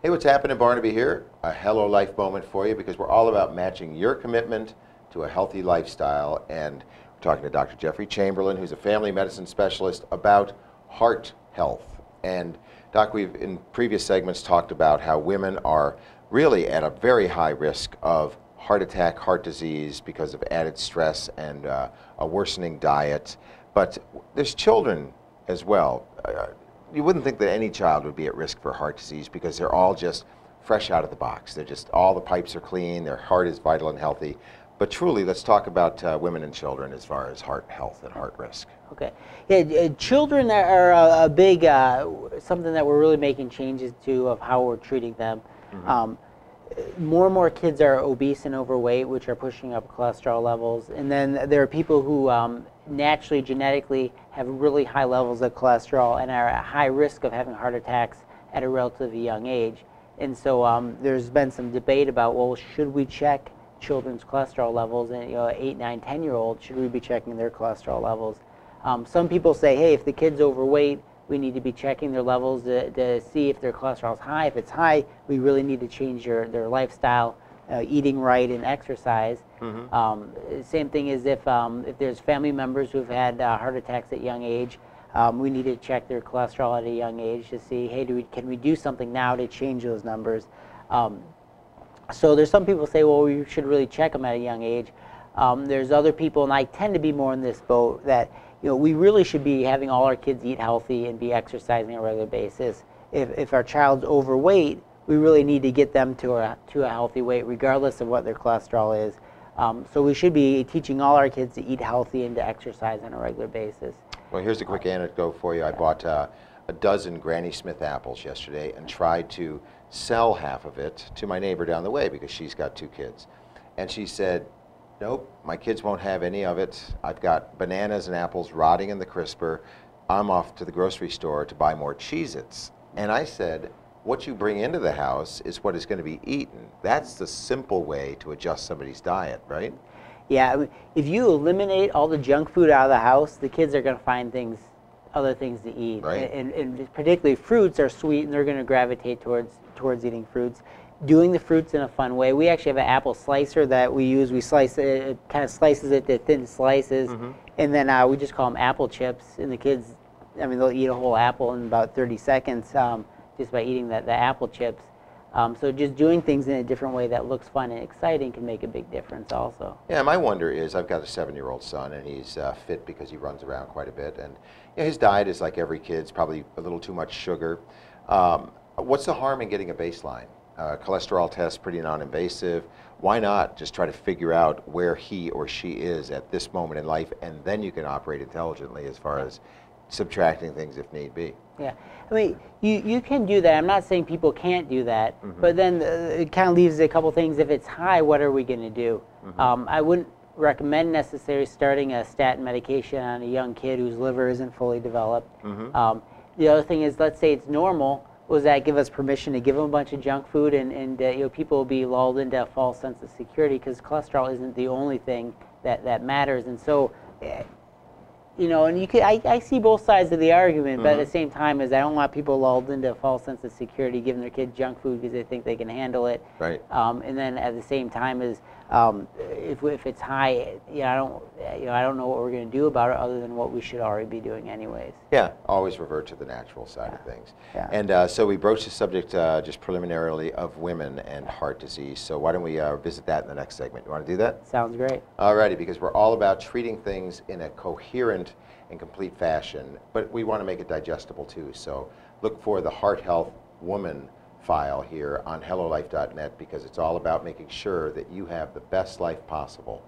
Hey, what's happening, Barnaby here? A Hello Life moment for you because we're all about matching your commitment to a healthy lifestyle. And we're talking to Dr. Jeffrey Chamberlain, who's a family medicine specialist, about heart health. And Doc, we've in previous segments talked about how women are really at a very high risk of heart attack, heart disease because of added stress and a worsening diet. But there's children as well. You wouldn't think that any child would be at risk for heart disease because they're all just fresh out of the box. They're just, all the pipes are clean, their heart is vital and healthy. But truly, let's talk about women and children as far as heart health and heart risk. Okay. Yeah, children are a big, something that we're really making changes to of how we're treating them. More and more kids are obese and overweight, which are pushing up cholesterol levels. And then there are people who naturally, genetically, have really high levels of cholesterol and are at high risk of having heart attacks at a relatively young age. And so there's been some debate about, well, should we check children's cholesterol levels? And 8, 9, 10-year-olds, should we be checking their cholesterol levels? Some people say, hey, if the kid's overweight, we need to be checking their levels to see if their cholesterol is high. If it's high, we really need to change their lifestyle, eating right and exercise. Same thing as if there's family members who've had heart attacks at young age, we need to check their cholesterol at a young age to see, hey, can we do something now to change those numbers? So there's some people say, well, we should really check them at a young age. There's other people, and I tend to be more in this boat, that we really should be having all our kids eat healthy and be exercising on a regular basis. If our child's overweight, we really need to get them to a healthy weight, regardless of what their cholesterol is. So we should be teaching all our kids to eat healthy and to exercise on a regular basis. Well, here's a quick anecdote for you. I bought a dozen Granny Smith apples yesterday and tried to sell half of it to my neighbor down the way because she's got 2 kids. And she said, nope, my kids won't have any of it. I've got bananas and apples rotting in the crisper. I'm off to the grocery store to buy more Cheez-Its. And I said, what you bring into the house is what is going to be eaten. That's the simple way to adjust somebody's diet, right? Yeah, I mean, if you eliminate all the junk food out of the house, the kids are going to find other things to eat. Right. And particularly fruits are sweet, and they're going to gravitate towards eating fruits. Doing the fruits in a fun way. We actually have an apple slicer that we use. We slice it, it kind of slices it to thin slices, and then we just call them apple chips. And the kids, I mean, they'll eat a whole apple in about 30 seconds just by eating the apple chips. So just doing things in a different way that looks fun and exciting can make a big difference also. Yeah, my wonder is, I've got a 7-year-old son, and he's fit because he runs around quite a bit. And his diet is like every kid's, probably a little too much sugar. What's the harm in getting a baseline? Cholesterol test, pretty non-invasive. Why not just try to figure out where he or she is at this moment in life, and then you can operate intelligently as far as subtracting things if need be. Yeah, I mean, you can do that. I'm not saying people can't do that, but then it kind of leaves a couple things. If it's high, what are we going to do? I wouldn't recommend necessarily starting a statin medication on a young kid whose liver isn't fully developed. The other thing is, let's say it's normal. Does that give us permission to give them a bunch of junk food, and people will be lulled into a false sense of security because cholesterol isn't the only thing that matters. And so, and I see both sides of the argument, but at the same time, I don't want people lulled into a false sense of security, giving their kids junk food because they think they can handle it. Right. And then at the same time, if it's high, I don't know what we're going to do about it other than what we should already be doing anyways. Yeah, always revert to the natural side of things. Yeah. And so we broached the subject just preliminarily of women and heart disease. So why don't we visit that in the next segment? You want to do that? Sounds great. Alrighty, because we're all about treating things in a coherent and complete fashion, but we want to make it digestible too. So look for the Heart Health Woman file here on HelloLife.net because it's all about making sure that you have the best life possible.